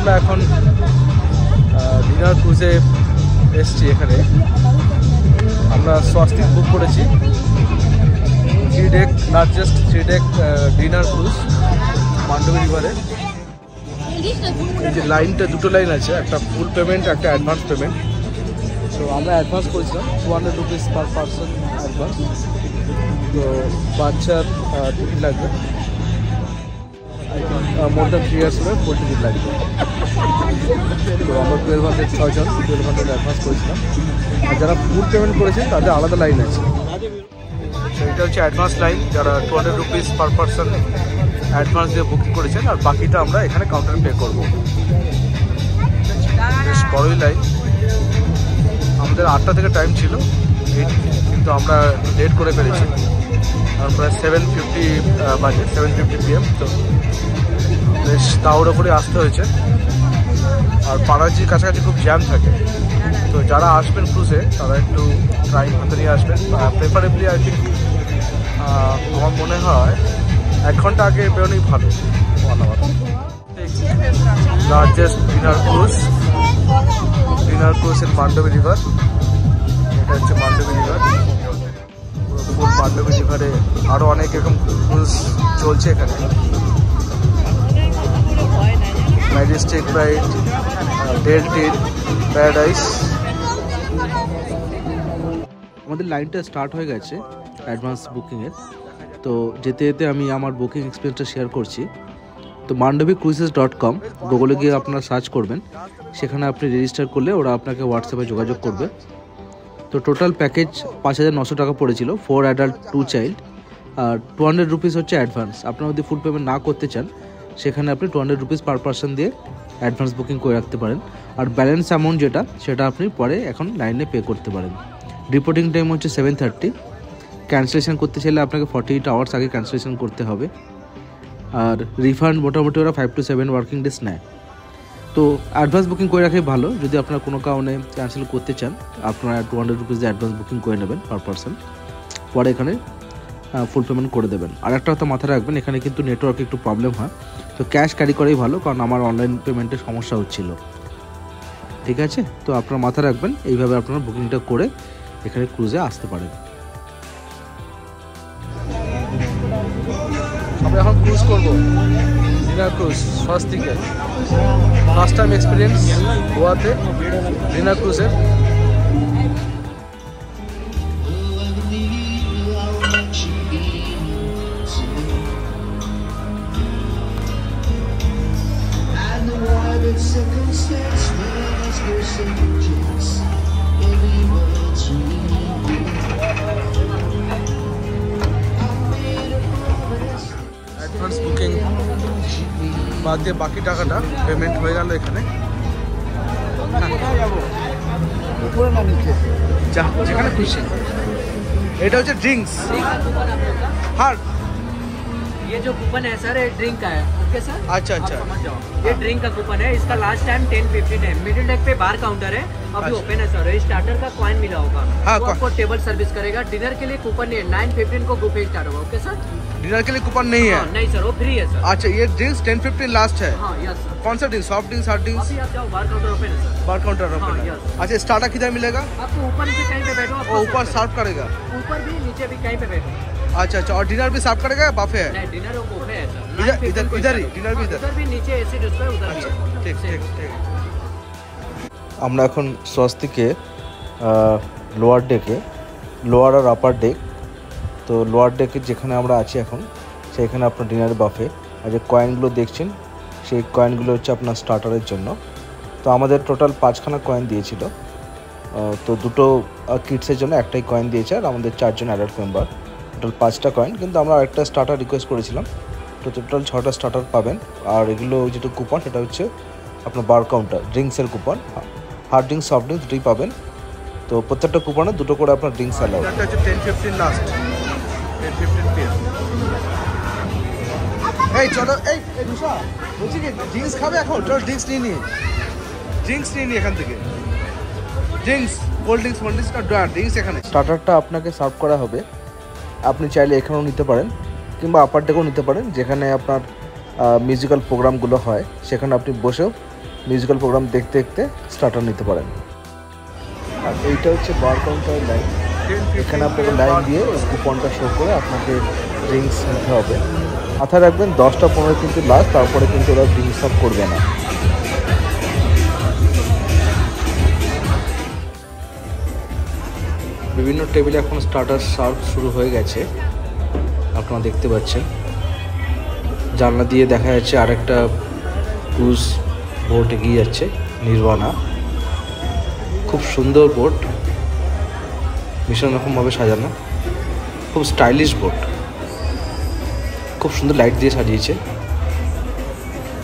আমরা এখন ডিনার ক্রুজে এসছি। এখানে আমরা স্বস্তিক বুক করেছি 3 deck, largest 3 deck dinner cruise Mandovi রিভারে। এই যে লাইনটা, দুটো লাইন আছে, একটা ফুল পেমেন্ট, একটা অ্যাডভান্স পেমেন্ট। তো আমরা অ্যাডভান্স করেছিলাম 200 রুপিস পার পারসন অ্যাডভান্স। তো বাচ্চার টিকিট লাগবে, মোর দ্যান 3 ইয়ার্স হলে ফুল টিকিট লাগবে। তো আমরা 1200 6জন 1200 অ্যাডভান্স করেছিলাম। আর যারা ফুল পেমেন্ট করেছেন তাদের আলাদা লাইন আছে। তো এটা হচ্ছে অ্যাডভান্স লাইন, যারা 200 রুপিস পার পারসন অ্যাডভান্স দিয়ে বুকিং করেছেন, আর বাকিটা আমরা এখানে কাউন্টারে পে করবো। বেশ বড়ই লাইন। আমাদের 8টা থেকে টাইম ছিল, কিন্তু আমরা লেট করে ফেলেছি। আর প্রায় 7:50 বাজে, 7:50 PM। তো বেশ তাড়াহুড়ো করে আসতে হয়েছে। আর পানাজির কাছাকাছি খুব জ্যাম থাকে। তো যারা আসবেন ক্রুজে তারা একটু টাইম হাতে নিয়ে আসবেন। প্রেফারেবলি আই থিঙ্ক আমার মনে হয় 1 ঘন্টা আগে বেরোনোই ভালো। Largest dinner cruise in Mandovi river. এটা হচ্ছে মান্ডবী রিভার। ফুল মান্ডবী রিভারে আরও অনেক এরকম ক্রুজ চলছে এখানে। Majestic Ride, Deltin, Paradise. আমাদের লাইনটা স্টার্ট হয়ে গেছে অ্যাডভান্স বুকিংয়ের। তো যেতে যেতে আমি আমার বুকিং এক্সপিরিয়েন্সটা শেয়ার করছি। তো mandobicruises.com গুগলে গিয়ে আপনারা সার্চ করবেন, সেখানে আপনি রেজিস্টার করলে ওরা আপনাকে হোয়াটসঅ্যাপে যোগাযোগ করবে। তো টোটাল প্যাকেজ 5900 টাকা পড়েছিল, 4 অ্যাডাল্ট 2 চাইল্ড। আর 200 রুপিস হচ্ছে অ্যাডভান্স। আপনারা যদি ফুল পেমেন্ট না করতে চান সেখানে আপনি 200 রুপিস পার পারসন দিয়ে অ্যাডভান্স বুকিং করে রাখতে পারেন। আর ব্যালেন্স অ্যামাউন্ট যেটা, সেটা আপনি পরে এখন লাইনে পে করতে পারেন। রিপোর্টিং টাইম হচ্ছে 7:30। ক্যান্সেলেশন করতে চাইলে আপনাকে 48 আওয়ার্স আগে ক্যান্সেলেশন করতে হবে। আর রিফান্ড মোটামুটি ওরা 5 to 7 ওয়ার্কিং ডেজ নেয়। তো অ্যাডভান্স বুকিং করে রাখাই ভালো। যদি আপনারা কোনো কারণে ক্যান্সেল করতে চান, আপনারা 200 রুপিস দিয়ে অ্যাডভান্স বুকিং করে নেবেন পার পারসন, পরে এখানে ফুল পেমেন্ট করে দেবেন। আর একটা কথা মাথায় রাখবেন, এখানে কিন্তু নেটওয়ার্কে একটু প্রবলেম হয়। তো ক্যাশ ক্যারি করাই ভালো, কারণ আমার অনলাইন পেমেন্টের সমস্যা হচ্ছিল। ঠিক আছে, তো আপনারা মাথায় রাখবেন, এইভাবে আপনারা বুকিংটা করে এখানে ক্রুজে আসতে পারেন। আমরা এখন ক্রুজ করবো, ডিনার ক্রুজ স্বস্তিকে। ফার্স্ট টাইম এক্সপিরিয়েন্স গোয়াতে ডিনার ক্রুজের। অ্যাডভান্স বুকিং বাদ দিয়ে বাকি টাকাটা পেমেন্ট হয়ে গেল এখানে। যেখানে খুশি। এটা হচ্ছে ড্রিঙ্কস। हाँ, ये जो कूपन है सर, ये ड्रिंक का है। ओके सर, अच्छा अच्छा, समझ जाओ। ये ड्रिंक का कूपन है। इसका लास्ट टाइम 10:15 है। मिडिल डेक पे बार काउंटर है, अभी ओपन है सर। स्टार्टर का कॉइन मिला होगा, हाँ, वो आपको टेबल सर्विस करेगा। डिनर के लिए कूपन नहीं है। 9:15 को बुफे स्टार्ट होगा। ओके सर, डिनर के लिए कूपन नहीं है? नहीं सर, वो फ्री है सर। अच्छा, ये ड्रिंक्स 10:15 लास्ट है? हाँ यस सर। कौन सा drinks? Soft drinks, hard drinks? अभी आप जाओ, बार काउंटर ओपन है सर। बार काउंटर ओपन है? अच्छा, स्टार्टर किधर मिलेगा? आपको ऊपर से कहीं पे बैठो, वो ऊपर सर्व करेगा? ऊपर भी नीचे भी कहीं पे बैठो। अच्छा अच्छा, और डिनर भी सर्व करेगा या बाफे है? नहीं, डिनर वो बुफे है सर। इधर ही डिनर भी उधर भी नीचे एसी डिस्प्ले, उधर भी है। ঠিক ঠিক ঠিক। আমরা এখন স্বস্তিকে লোয়ার ডেকে, লোয়ার আর আপার ডেক। তো লোয়ার ডেকে যেখানে আমরা আছি এখন, সেখানে আপনার ডিনার বাফে। আর যে কয়েনগুলো দেখছেন, সেই কয়েনগুলো হচ্ছে আপনার স্টার্টারের জন্য। তো আমাদের টোটাল 5খানা কয়েন দিয়েছিল। তো দুটো কিডসের জন্য একটাই কয়েন দিয়েছে, আর আমাদের 4 জন অ্যাডাল্ট মেম্বার, টোটাল 5টা কয়েন। কিন্তু আমরা আরেকটা স্টার্টার রিকোয়েস্ট করেছিলাম। তো টোটাল 6টা স্টার্টার পাবেন। আর এগুলো যেটা কুপন, সেটা হচ্ছে আপনার বার কাউন্টার ড্রিঙ্কসের coupon. Hard drinks, soft drinks দুটোই পাবেন। তো প্রত্যেকটা কুপনে 2টো করে আপনার ড্রিঙ্কস অ্যালাউড। এটা হচ্ছে 10:15 লাস্ট, 10:15 PM। এই চলো, এই রুষা বলছি কি ড্রিঙ্কস খাবে এখন? চলো ড্রিঙ্কস নিয়ে নিই, ড্রিঙ্কস নিয়ে নিই এখান থেকে। Drinks, cold drinks, cold drinks না ড্রিঙ্কস এখানে। স্টার্টারটা আপনাকে সার্ভ করা হবে। আপনি চাইলে এখানেও নিতে পারেন, কিংবা আপার ডেকেও নিতে পারেন, যেখানে আপনার মিউজিক্যাল প্রোগ্রামগুলো হয়, সেখানে আপনি বসেও মিউজিক্যাল প্রোগ্রাম দেখতে দেখতে স্টার্টার নিতে পারেন। আর এইটা হচ্ছে বার কাউন্টার লাইন। এখানে আপনাকে লাইন দিয়ে কুপনটা শো করে আপনাকে ড্রিঙ্কস নিতে হবে। মাথায় রাখবেন 10টা-15 কিন্তু লাস্ট, তারপরে কিন্তু ওরা ড্রিঙ্কস সার্ভ করবে না। বিভিন্ন টেবিলে এখন স্টার্টার সার্ভ শুরু হয়ে গেছে, আপনারা দেখতে পাচ্ছেন। জানলা দিয়ে দেখা যাচ্ছে আরেকটা ক্রুজ বোট এগিয়ে যাচ্ছে, নির্বাণা। খুব সুন্দর বোট, ভীষণ রকমভাবে সাজানো, খুব স্টাইলিশ বোট, খুব সুন্দর লাইট দিয়ে সাজিয়েছে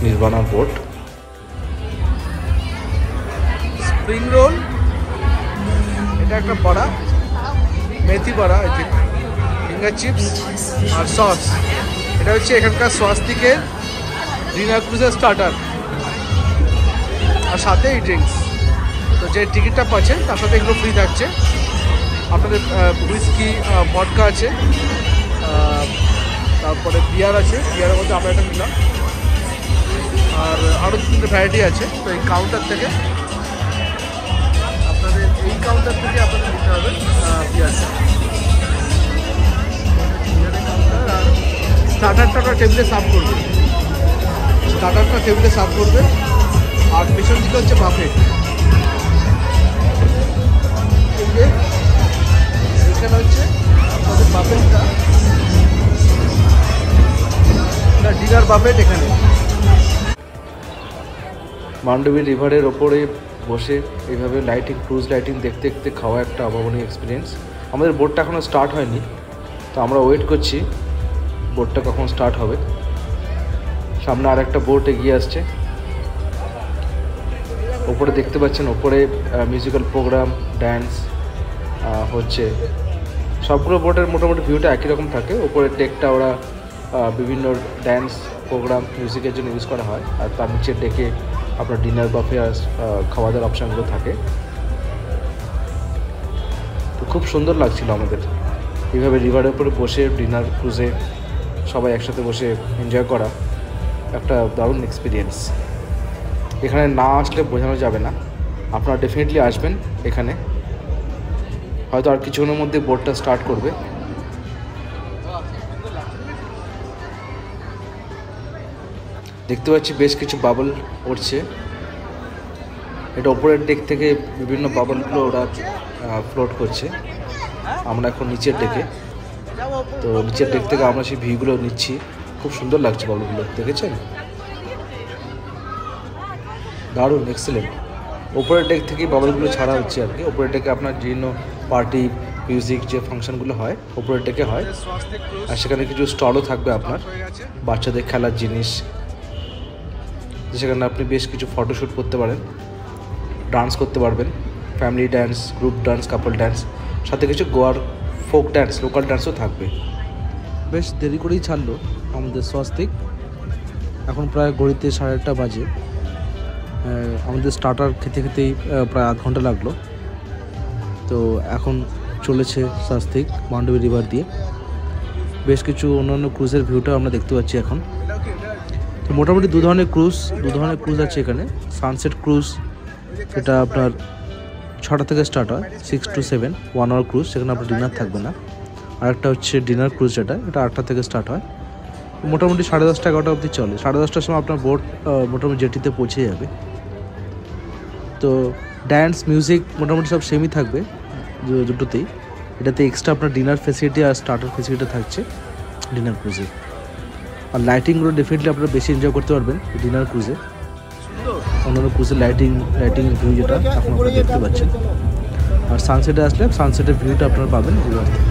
নির্বাণা বোট। স্প্রিং রোল, এটা একটা বড়া, মেথি বড়া, ফিঙ্গার চিপস আর সস। এটা হচ্ছে এখানকার স্বাস্তিকের ডিনার ক্রুজের স্টার্টার, আর সাথে এই ড্রিঙ্কস। তো যে টিকিটটা পাচ্ছেন তার সাথে এগুলো ফ্রি থাকছে। আপনাদের হুইস্কি, ভডকা আছে, তারপরে বিয়ার আছে, বিয়ারের মধ্যে আমরা এটা নিলাম, আর আরও 2-3টে ভ্যারাইটি আছে। তো এই কাউন্টার থেকে আপনাদের নিতে হবে বিয়ারটা। আর স্টার্টারটা টেবিলে সার্ভ করবে, আর পেছন দিকে হচ্ছে বাফেট। এখানে হচ্ছে আপনাদের বাফেটটা, ডিনার বাফেট। এখানে মান্ডবী রিভারের ওপরে বসে এইভাবে ক্রুজ লাইটিং দেখতে দেখতে খাওয়া একটা অভাবনীয় এক্সপিরিয়েন্স। আমাদের বোটটা এখনও স্টার্ট হয়নি, তো আমরা ওয়েট করছি বোটটা কখন স্টার্ট হবে। সামনে আর একটা বোট এগিয়ে আসছে। ওপরে দেখতে পাচ্ছেন, ওপরে মিউজিক্যাল প্রোগ্রাম, ড্যান্স হচ্ছে। সবগুলো বোটের মোটামুটি ভিউটা একই রকম থাকে। ওপরে ডেকটা ওরা বিভিন্ন ড্যান্স প্রোগ্রাম, মিউজিকের জন্য ইউজ করা হয়, আর তার নিচের ডেকে আপনার ডিনার বাফে আর খাওয়া দাওয়ার অপশানগুলো থাকে। তো খুব সুন্দর লাগছিল আমাদের এইভাবে রিভারের উপরে বসে ডিনার ক্রুজে সবাই একসাথে বসে এনজয় করা, একটা দারুণ এক্সপিরিয়েন্স। এখানে না আসলে বোঝানো যাবে না। আপনারা ডেফিনেটলি আসবেন এখানে। হয়তো আর কিছুক্ষণের মধ্যে বোটটা স্টার্ট করবে। দেখতে পাচ্ছি বেশ কিছু বাবল উঠছে। এটা ওপরের ডেক থেকে বিভিন্ন বাবলগুলো ওরা ফ্লোট করছে। আমরা এখন নিচের ডেকে, তো নিচের ডেক থেকে আমরা সেই ভিউগুলো নিচ্ছি। খুব সুন্দর লাগছে বাবলগুলো, দেখেছেন? দারুণ, এক্সেলেন্ট। ওপরের ডেক থেকে বাবলগুলো ছাড়া হচ্ছে আর কি। ওপরের ডেকে আপনার বিভিন্ন পার্টি, মিউজিক যে ফাংশনগুলো হয় ওপরের ডেকে হয়, আর সেখানে কিছু স্টলও থাকবে আপনার বাচ্চাদের খেলার জিনিস, সেখানে আপনি বেশ কিছু ফটোশ্যুট করতে পারেন, ডান্স করতে পারবেন, family dance, group dance, couple dance, সাথে কিছু গোয়ার ফোক ডান্স, লোকাল ডান্সও থাকবে। বেশ দেরি করেই ছাড়লো আমাদের স্বাস্তিক। এখন প্রায় ঘড়িতে 8:30 বাজে। আমাদের স্টার্টার খেতেই প্রায় আধ ঘন্টা লাগলো। তো এখন চলেছে স্বাস্তিক মান্ডবী রিভার দিয়ে। বেশ কিছু অন্যান্য ক্রুজের ভিউটা আমরা দেখতে পাচ্ছি এখন। তো মোটামুটি দু ধরনের ক্রুজ আছে এখানে। সানসেট ক্রুজ, এটা আপনার 6টা থেকে স্টার্ট হয়, 6 to 7, 1 hour ক্রুজ, সেখানে আপনার ডিনার থাকবে না। আর একটা হচ্ছে ডিনার ক্রুজ, এটা 8টা থেকে স্টার্ট হয়, মোটামুটি 10:30-11টা অবধি চলে। 10:30টার সময় আপনার বোট মোটামুটি জেটিতে পৌঁছে যাবে। তো ড্যান্স, মিউজিক মোটামুটি সব সেমই থাকবে দুটোতেই। এটাতে এক্সট্রা আপনার ডিনার ফেসিলিটি আর স্টার্টার ফেসিলিটি থাকছে ডিনার ক্রুজে। আর লাইটিংগুলো ডেফিনেটলি আপনারা বেশি এনজয় করতে পারবেন ডিনার ক্রুজে। অন্যান্য ক্রুজের লাইটিং ভিউ যেটা এখন আপনারা দেখতে পাচ্ছেন। আর সানসেটে আসলে সানসেটের ভিউটা আপনারা পাবেন রিভার থেকে।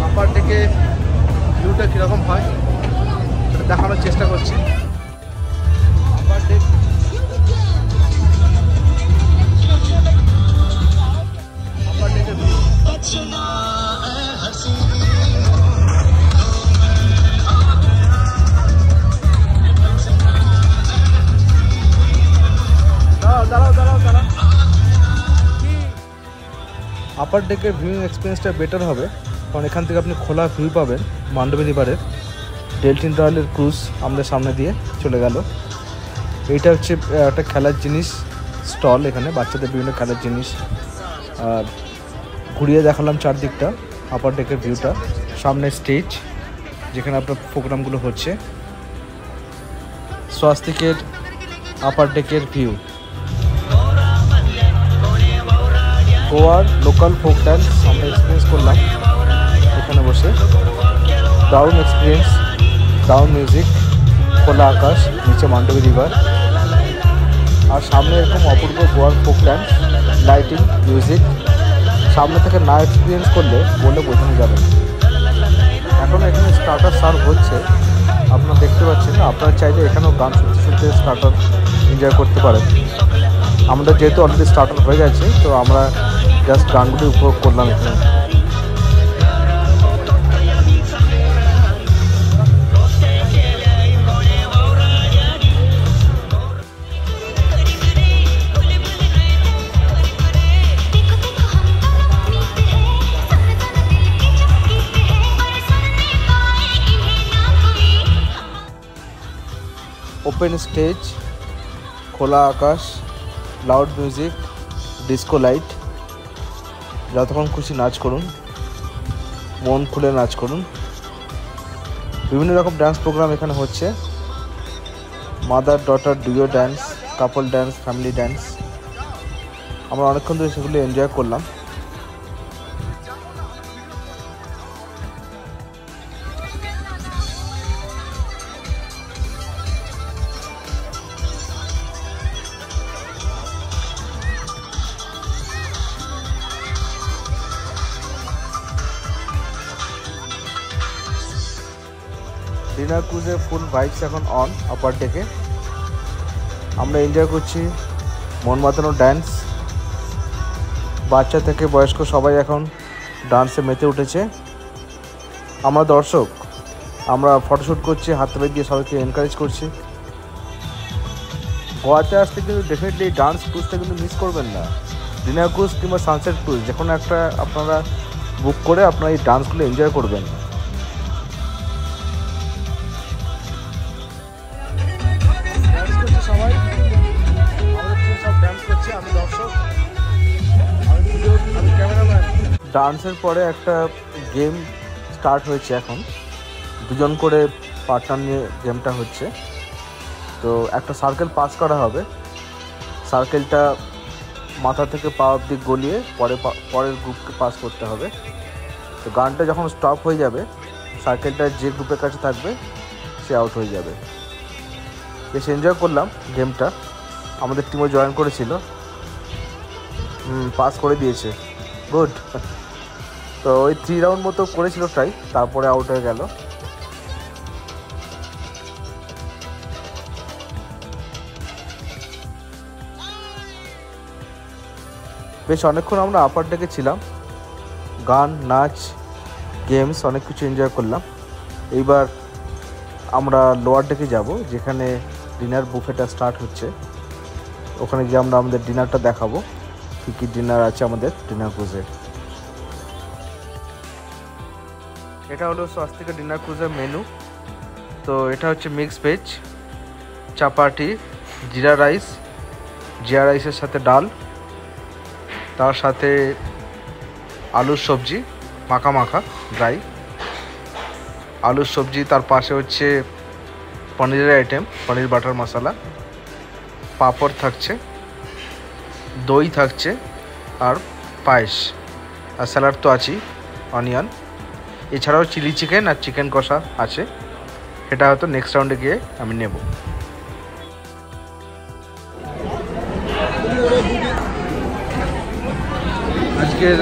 আপার থেকে ভিউটা কীরকম হয় সেটা দেখানোর চেষ্টা করছি। আপার ডেক, আপার ডেকের ভিউ। আপার ডেকের ভিউইং এক্সপিরিয়েন্সটা বেটার হবে, কারণ এখান থেকে আপনি খোলা ভিউ পাবেন মান্ডবী রিভারের। ডেলফিন রয়্যালের ক্রুজ আমাদের সামনে দিয়ে চলে গেল। এইটা হচ্ছে একটা খেলার জিনিস স্টল, এখানে বাচ্চাদের বিভিন্ন খেলার জিনিস। আর ঘুরিয়ে দেখালাম চারদিকটা আপার ডেকের ভিউটা। সামনে স্টেজ যেখানে আপনার প্রোগ্রামগুলো হচ্ছে। স্বাস্তিকের আপার ডেকের ভিউ। গোয়ার লোকাল ফোক ডান্স আমরা এক্সপিরিয়েন্স করলাম এখানে বসে। দারুণ এক্সপিরিয়েন্স, দারুণ মিউজিক, খোলা আকাশ, নিচে মান্ডবী রিভার, আর সামনে এরকম অপূর্ব গোয়ার ফোক ডান্স, লাইটিং, মিউজিক। সামনে থেকে না এক্সপিরিয়েন্স করলে বলে বোঝানো যাবে না। এখন এখানে স্টার্টার সার্ভ হচ্ছে, আপনারা দেখতে পাচ্ছেন। আপনারা চাইলে এখানেও গান শুনতে শুনতে স্টার্টার এনজয় করতে পারেন। আমাদের যেহেতু অলরেডি স্টার্টার হয়ে গেছে, তো আমরা জাস্ট গানগুলি উপভোগ করলাম এখানে। ওপেন স্টেজ, খোলা আকাশ, লাউড মিউজিক, ডিস্কো লাইট। যতক্ষণ খুশি নাচ করুন, মন খুলে নাচ করুন। বিভিন্ন রকম ডান্স প্রোগ্রাম এখানে হচ্ছে। Mother daughter duo dance, couple dance, family dance. আমরা অনেকক্ষণ ধরে সেগুলো এনজয় করলাম। ডিনার ক্রুজে ফুল ভাইবস এখন অন আপার ডেকে। আমরা এনজয় করছি মন মাতানো ডান্স। বাচ্চা থেকে বয়স্ক সবাই এখন ডান্সে মেতে উঠেছে। আমরা দর্শক, আমরা ফটোশ্যুট করছি, হাত তালি দিয়ে সবাইকে এনকারেজ করছি। গোয়াতে আসতে কিন্তু ডেফিনেটলি ডান্স ক্রুজটা কিন্তু মিস করবেন না। ডিনার ক্রুজ কিংবা সানসেট ক্রুজ যে কোনো একটা আপনারা বুক করে আপনারা এই ডান্সগুলো এনজয় করবেন। সবাই আমাদের সব ডান্স করছে, আমি দর্শক, আমি ক্যামেরাম্যান। ডান্সের পরে একটা গেম স্টার্ট হয়েছে। এখন দুজন করে পার্টনার নিয়ে গেমটা হচ্ছে। তো একটা সার্কেল পাস করা হবে। সার্কেলটা মাথা থেকে পা অবধি গলিয়ে পরের গ্রুপকে পাস করতে হবে। তো গানটা যখন স্টপ হয়ে যাবে, সার্কেলটা যে গ্রুপের কাছে থাকবে সে আউট হয়ে যাবে। বেশ এনজয় করলাম গেমটা। আমাদের টিমও জয়েন করেছিল, পাস করে দিয়েছে, গুড। তো ওই 3 রাউন্ড মতো করেছিল ট্রাই, তারপরে আউট হয়ে গেল। বেশ অনেকক্ষণ আমরা আপার ডেকে ছিলাম, গান, নাচ, গেমস অনেক কিছু এনজয় করলাম। এইবার আমরা লোয়ার ডেকে যাব, যেখানে ডিনার বুফেটা স্টার্ট হচ্ছে। ওখানে গিয়ে আমরা আমাদের ডিনারটা দেখাবো, কী কী ডিনার আছে আমাদের ডিনার ক্রুজে। এটা হলো স্বাস্তিকের ডিনার ক্রুজের মেনু। তো এটা হচ্ছে মিক্স ভেজ, চাপাটি, জিরা রাইস, জিরা রাইসের সাথে ডাল, তার সাথে আলুর সবজি মাখা মাখা ড্রাই আলুর সবজি, তার পাশে হচ্ছে পনিরের আইটেম, পনির বাটার মশলা, পাঁপড় থাকছে, দই থাকছে, আর পায়েস, আর স্যালাড তো আছেই, অনিয়ন। এছাড়াও চিলি চিকেন আর চিকেন কষা আছে। এটা হয়তো নেক্সট রাউন্ডে গিয়ে আমি নেব। আজকের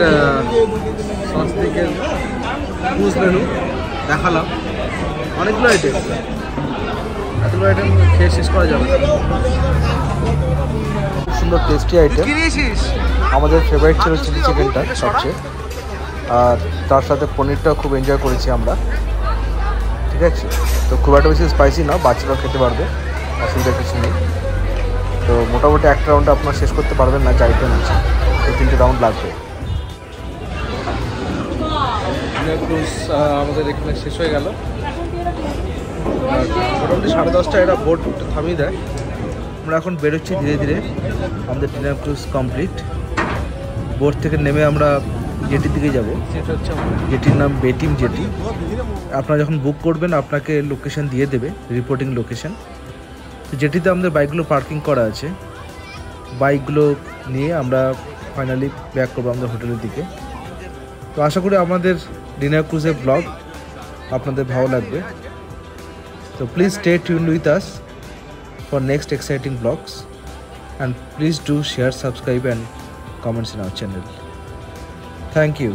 স্বাস্তিকের ক্রুজ মেনু দেখালাম, অনেকগুলো আইটেম, এতগুলো আইটেম খেয়ে শেষ করা যাবে। খুব সুন্দর টেস্টি আইটেম। আমাদের ফেভারিট ছিল চিলি চিকেনটা সবচেয়ে, আর তার সাথে পনিরটাও খুব এনজয় করেছি আমরা। ঠিক আছে, তো খুব একটা বেশি স্পাইসি না, বাচ্চারা খেতে পারবে, অসুবিধা কিছু নেই। তো মোটামুটি একটা রাউন্ডে আপনার শেষ করতে পারবেন না, যা আইটেম আছে 2-3টে রাউন্ড লাগবে। ডিনার ক্রুজ আমাদের এখানে শেষ হয়ে গেল। আর মোটামুটি 10:30 এরা বোট থামিয়ে দেয়। আমরা এখন বেরোচ্ছি ধীরে ধীরে। আমাদের ডিনার ক্রুজ কমপ্লিট। বোট থেকে নেমে আমরা জেটির দিকে যাব। সেটা হচ্ছে জেটির নাম বেটিম জেটি। আপনারা যখন বুক করবেন আপনাকে লোকেশন দিয়ে দেবে, রিপোর্টিং লোকেশন। তো জেটিতে আমাদের বাইকগুলো পার্কিং করা আছে। বাইকগুলো নিয়ে আমরা ফাইনালি ব্যাক করবো আমাদের হোটেলের দিকে। তো আশা করি আমাদের ডিনার ক্রুজের ব্লগ আপনাদের ভালো লাগবে। তো please stay tuned with us for next exciting vlogs, and please do share, subscribe and comments in our channel. Thank you.